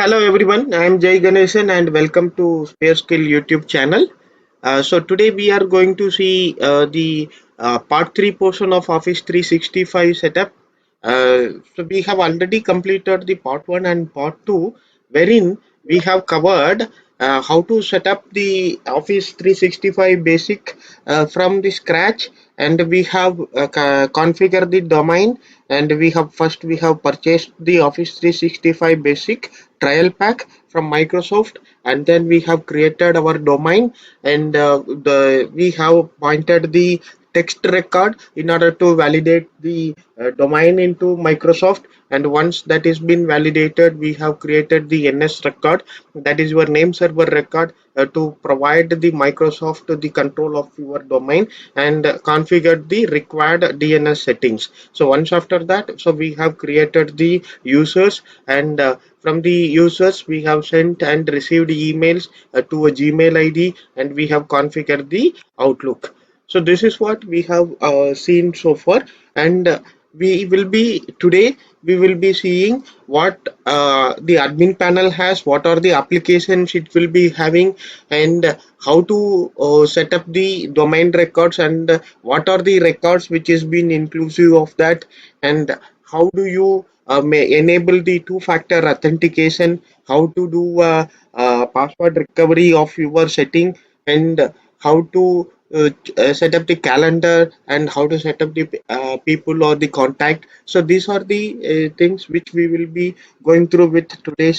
Hello everyone, I am Jay Ganesan and welcome to SphereSkill YouTube channel. So today we are going to see the part 3 portion of Office 365 setup. So we have already completed the part 1 and part 2, wherein we have covered how to set up the Office 365 basic from the scratch, and we have configured the domain, and we have purchased the Office 365 basic trial pack from Microsoft, and then we have created our domain, and we have pointed the text record in order to validate the domain into Microsoft. And once that has been validated, we have created the NS record, that is your name server record, to provide the Microsoft the control of your domain, and configured the required DNS settings. So once after that, so we have created the users, and from the users we have sent and received emails to a Gmail ID, and we have configured the Outlook. So this is what we have seen so far, and we will be seeing what the admin panel has, what are the applications it will be having, and how to set up the domain records, and what are the records which is been inclusive of that, and how do you may enable the two-factor authentication, how to do password recovery of your setting, and how to set up the calendar, and how to set up the people or the contact. So these are the things which we will be going through with today's